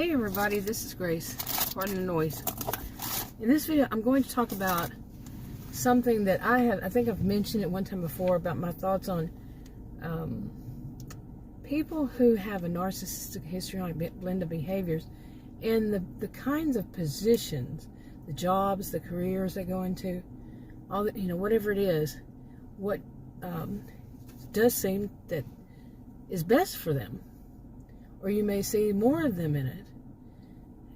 Hey everybody, this is Grace. Pardon the noise. In this video, I'm going to talk about something that I think I've mentioned it one time before about my thoughts on people who have a narcissistic histrionic blend of behaviors and the kinds of positions, the jobs, the careers they go into, all that, whatever it is, what does seem that is best for them. Or you may see more of them in it.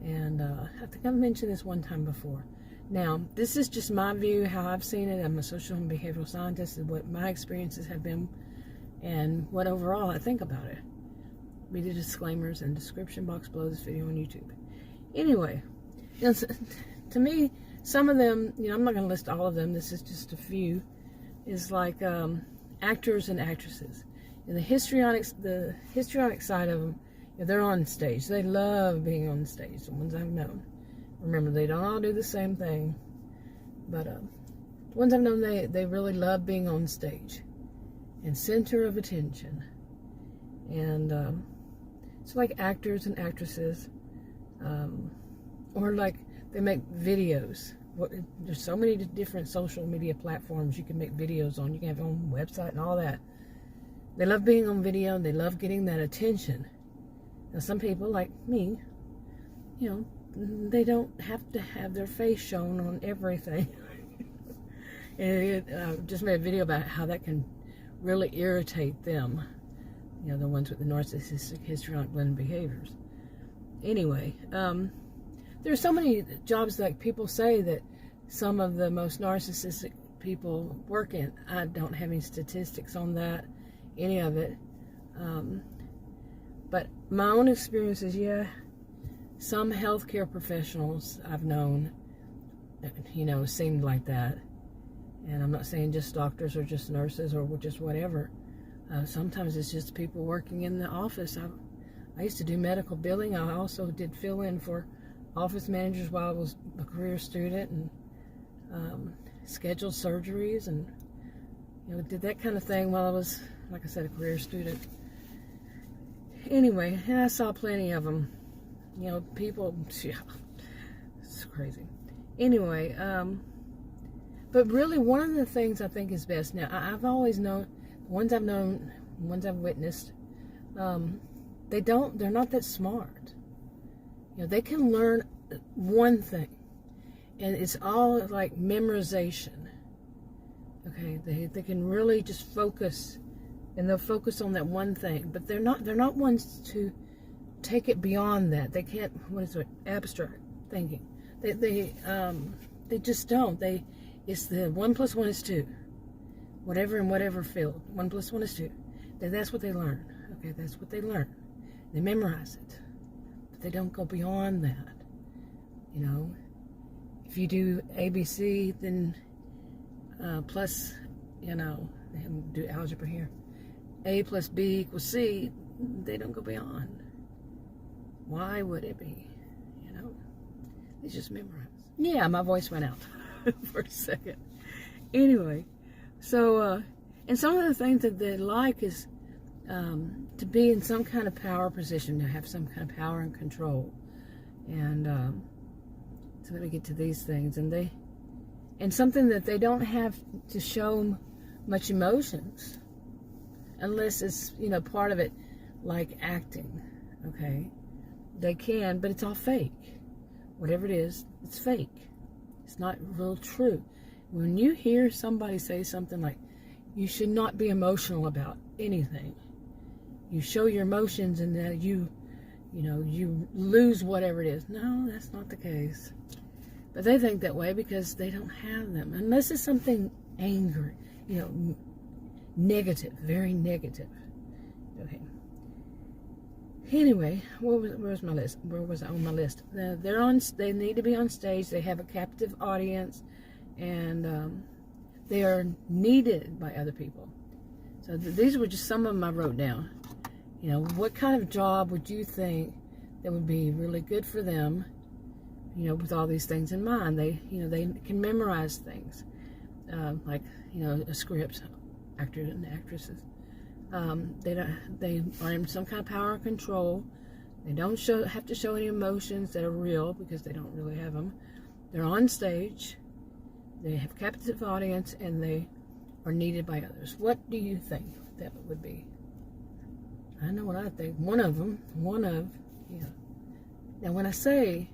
And I think I've mentioned this one time before. Now, this is just my view, how I've seen it. I'm a social and behavioral scientist, and what my experiences have been, and what overall I think about it. Read the disclaimers in the description box below this video on YouTube. Anyway, to me, some of them, I'm not going to list all of them. This is just a few. Is like actors and actresses. And the histrionic side of them, they're on stage. They love being on stage, the ones I've known. Remember, they don't all do the same thing. But the ones I've known, they really love being on stage. And center of attention. And it's like actors and actresses. Or like they make videos. There's so many different social media platforms you can make videos on. You can have your own website and all that. They love being on video. They love getting that attention. Now, some people, like me, they don't have to have their face shown on everything. And just made a video about how that can really irritate them. The ones with the narcissistic histrionic blend behaviors. Anyway, there's so many jobs that people say that some of the most narcissistic people work in. I don't have any statistics on that, any of it. But my own experience is, some healthcare professionals I've known, seemed like that. And I'm not saying just doctors or just nurses or just whatever. Sometimes it's just people working in the office. I used to do medical billing. I also did fill in for office managers while I was a career student, and scheduled surgeries, and did that kind of thing while I was, like I said, a career student. Anyway, and I saw plenty of them. People, it's crazy. Anyway, but really one of the things I think is best, now I've always known, the ones I've witnessed, they're not that smart. They can learn one thing, and it's all like memorization. Okay, they can really just focus, and they'll focus on that one thing. But they're not ones to take it beyond that. They can't. What is it? Abstract thinking. They just don't. It's the 1 + 1 is 2. Whatever in whatever field, 1 + 1 is 2. That's what they learn. Okay, that's what they learn. They memorize it. They don't go beyond that. If you do ABC, then plus, do algebra here. A plus B = C. They don't go beyond. Why would it be? They just memorize. Yeah, my voice went out for a second. Anyway, so and some of the things that they like is to be in some kind of power position, to have some kind of power and control. And so let me get to these things. And something that they don't have to show much emotions, unless it's, part of it, like acting, okay? They can, but it's all fake. Whatever it is, it's fake. It's not real true. When you hear somebody say something like, you should not be emotional about anything, you show your emotions and that you lose whatever it is. No, that's not the case. But they think that way because they don't have them. Unless it's something angry, negative, very negative. Okay. Anyway, where's my list? Where was I on my list? They need to be on stage. They have a captive audience, and they are needed by other people. So these were just some of them I wrote down. What kind of job would you think that would be really good for them, with all these things in mind? They can memorize things, like, a script, actors and actresses. They are in some kind of power and control. They don't have to show any emotions that are real, because they don't really have them. They're on stage. They have captive audience, and they are needed by others. What do you think that would be? I know what I think. One of, yeah. Now, when I say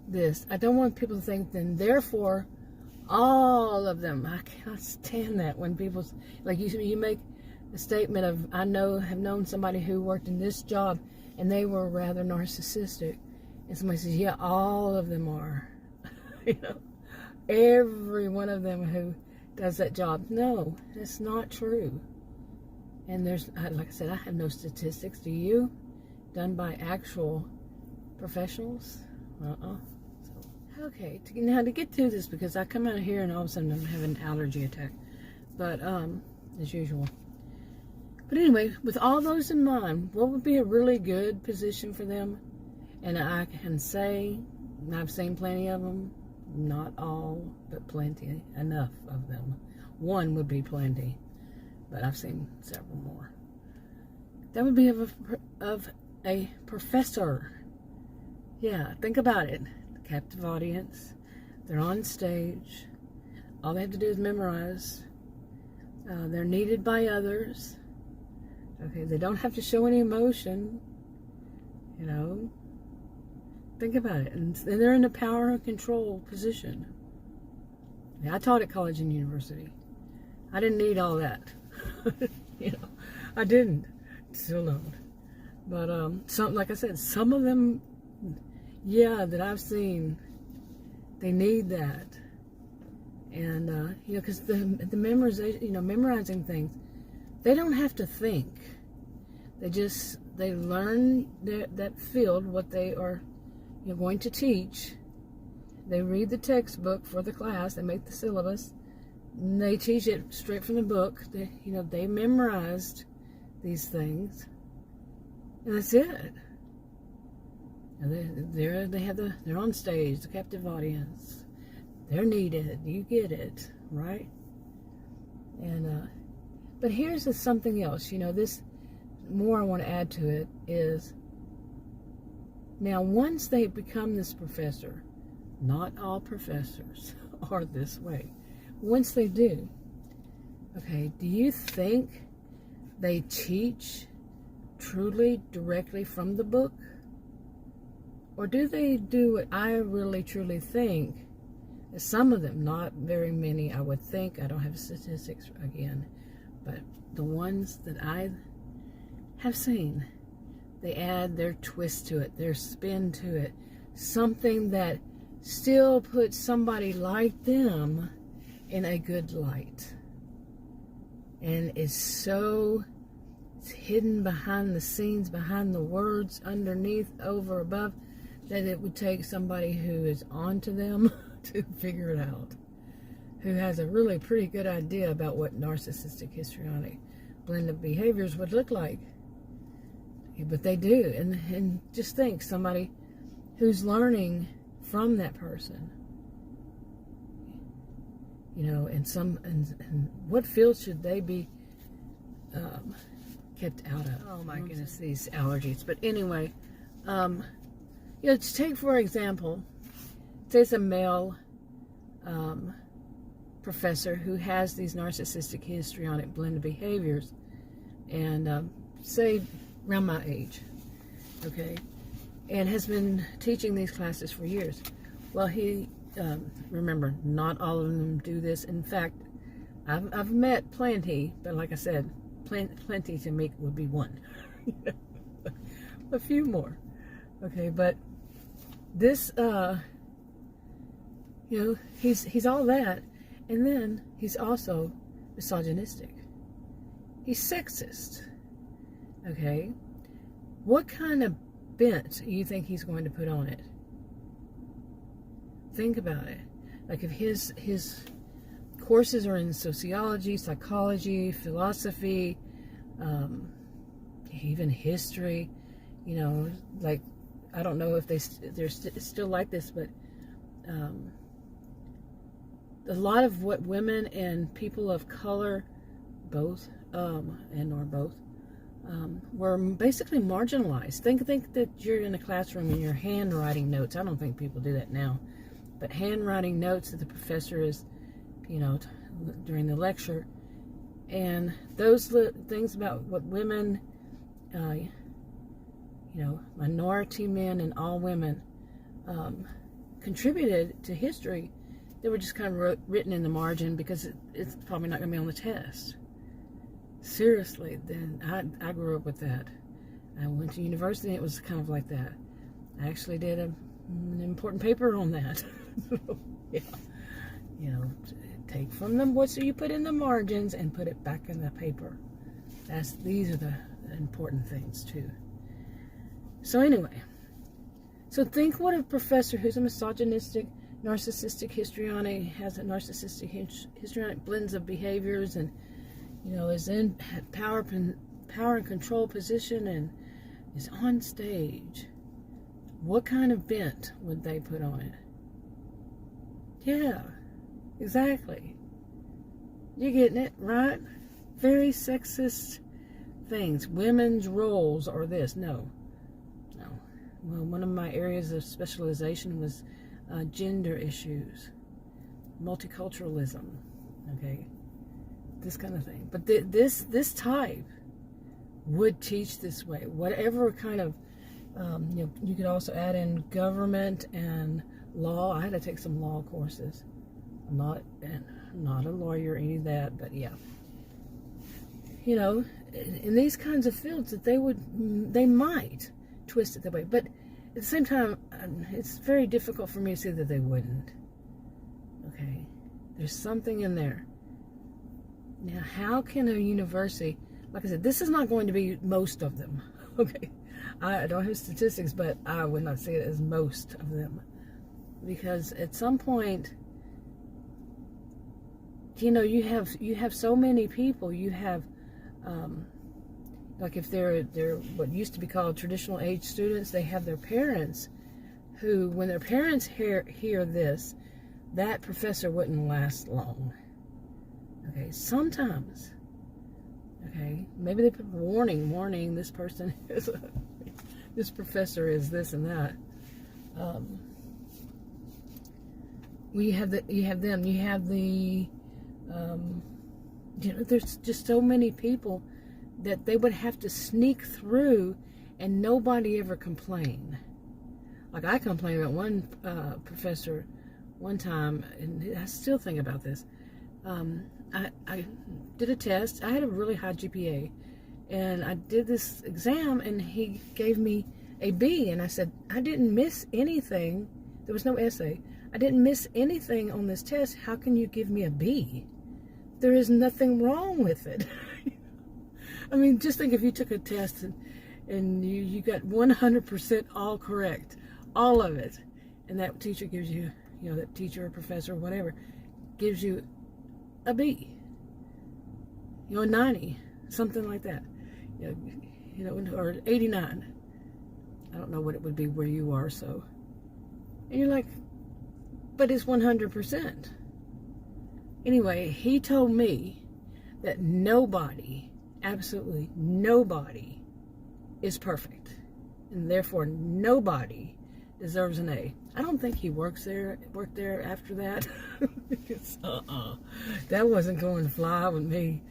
this, I don't want people to think, then therefore, all of them. I cannot stand that when people, like you make a statement of, have known somebody who worked in this job, and they were rather narcissistic. And somebody says, yeah, all of them are. Every one of them who does that job. No, that's not true. And like I said, I have no statistics. Do you? Done by actual professionals? Okay, now to get through this, because I come out here and all of a sudden I'm having an allergy attack. But, as usual. But anyway, with all those in mind, what would be a really good position for them? And I can say, I've seen plenty of them. Not all, but plenty. Enough of them. One would be plenty. But I've seen several more. That would be of a professor. Yeah, think about it. The captive audience. They're on stage. All they have to do is memorize. They're needed by others. Okay, they don't have to show any emotion. Think about it. And they're in a power and control position. Yeah, I taught at college and university. I didn't need all that. I didn't. Still don't. But like I said, some of them, yeah, that I've seen, they need that. And because the memorization, memorizing things, they don't have to think. They learn that field, what they are going to teach. They read the textbook for the class. They make the syllabus. And they teach it straight from the book. They memorized these things, and that's it. And they're on stage, the captive audience. They're needed. You get it, right? And but here's something else. This more I want to add to it is, now once they become this professor, not all professors are this way. Once they do, okay, do you think they teach truly directly from the book? Or do they do what I really truly think? Some of them, not very many, I would think. I don't have statistics again, but the ones that I have seen, they add their twist to it, their spin to it, something that still puts somebody like them in a good light. And it's hidden behind the scenes, behind the words, underneath, over, above, that it would take somebody who is onto them to figure it out, who has a really pretty good idea about what narcissistic histrionic blend of behaviors would look like. But they do, and just think, somebody who's learning from that person, and what field should they be kept out of? Oh my goodness, these allergies. But anyway, to take for example, say it's a male professor who has these narcissistic histrionic blend of behaviors, and say around my age, okay, and has been teaching these classes for years. Well, he remember, not all of them do this. In fact, I've met plenty, but like I said, plenty to me would be one. A few more, okay, but this, he's all that, and then he's also misogynistic. He's sexist. Okay, what kind of bent do you think he's going to put on it? Think about it. Like, if his courses are in sociology, psychology, philosophy, even history, like, I don't know if they're still like this, but a lot of what women and people of color, both, and or both, were basically marginalized. Think that you're in a classroom and you're handwriting notes. I don't think people do that now, but handwriting notes that the professor is, during the lecture, and those things about what women, minority men and all women contributed to history, they were just kind of written in the margin because it's probably not going to be on the test. Seriously, then I grew up with that. I went to university and it was kind of like that. I actually did an important paper on that. Yeah. Take from them what you put in the margins and put it back in the paper. These are the important things too. So anyway, think what a professor who's a misogynistic, narcissistic histrionic, has a narcissistic histrionic blends of behaviors, and is in power and control position and is on stage. What kind of bent would they put on it? Yeah, exactly. You're getting it, right? Very sexist things. Women's roles or this. No. Well, one of my areas of specialization was gender issues, multiculturalism, okay? This kind of thing. But this type would teach this way. Whatever kind of, you could also add in government and law. I had to take some law courses. I'm not a lawyer or any of that, but yeah. In these kinds of fields that they might twist it that way. But at the same time, it's very difficult for me to see that they wouldn't. Okay? There's something in there. Now, how can a university, like I said, this is not going to be most of them, okay? I don't have statistics, but I would not say it as most of them. Because at some point, you have so many people. You have, like if they're what used to be called traditional age students, they have their parents who, when their parents hear this, that professor wouldn't last long. Okay, sometimes, okay, maybe they put warning, this person is, this professor is this and that. You have the, there's just so many people that they would have to sneak through and nobody ever complained. Like I complained about one professor one time, and I still think about this. I did a test. I had a really high GPA, and I did this exam, and he gave me a B, and I said, I didn't miss anything. There was no essay. I didn't miss anything on this test. How can you give me a B? There is nothing wrong with it. I mean, just think if you took a test and you got 100% all correct, all of it, and that teacher gives you, that teacher or professor or whatever, gives you a B, 90, something like that, or 89. I don't know what it would be where you are, so, and you're like, but it's 100%. Anyway, he told me that nobody, absolutely nobody, is perfect, and therefore nobody deserves an A. I don't think he worked there after that. That wasn't going to fly with me.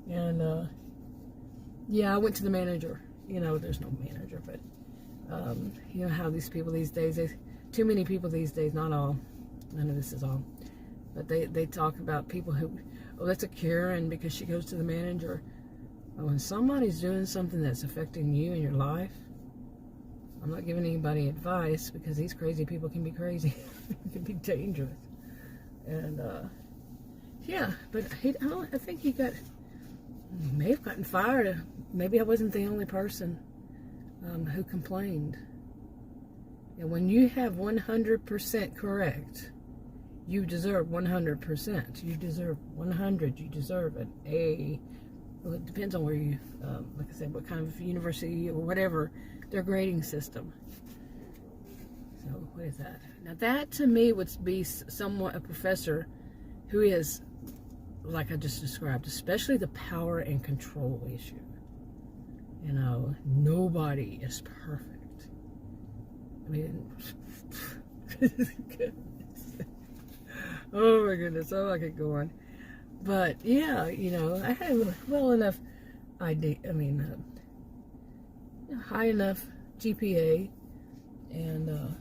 And yeah, I went to the manager. There's no manager, but how these people these days, too many people these days, not all, none of this is all, but they talk about people who, that's a Karen because she goes to the manager. But when somebody's doing something that's affecting you in your life, I'm not giving anybody advice because these crazy people can be crazy. It can be dangerous. And, yeah, but I think he may have gotten fired. Maybe I wasn't the only person who complained. And when you have 100% correct, you deserve 100%. You deserve 100. You deserve an A. Well, it depends on where you, like I said, what kind of university or whatever, their grading system. So, what is that? Now, that to me would be somewhat a professor who is, like I just described, especially the power and control issue. You know, nobody is perfect. I mean, oh my goodness, oh, I could go on. But yeah, you know, I had well enough high enough GPA, and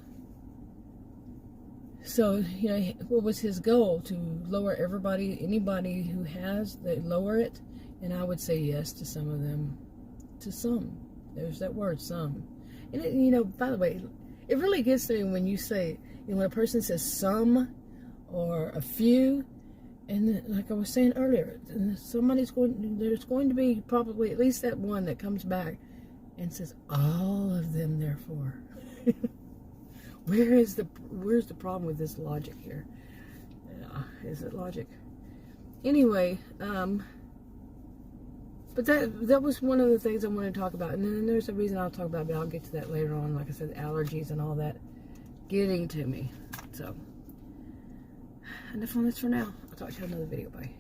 so, you know, what was his goal? To lower anybody who has, they lower it, and I would say yes to some of them, to some. There's that word, some. And it, you know, by the way, it really gets to me when you say, you know, when a person says some or a few, and like I was saying earlier, there's going to be probably at least that one that comes back and says all of them, therefore. Where's the problem with this logic here? Is it logic? Anyway, but that was one of the things I wanted to talk about. And then there's a reason I'll talk about, but I'll get to that later on. Like I said, allergies and all that getting to me. So, enough on this for now. I'll talk to you in another video. Bye.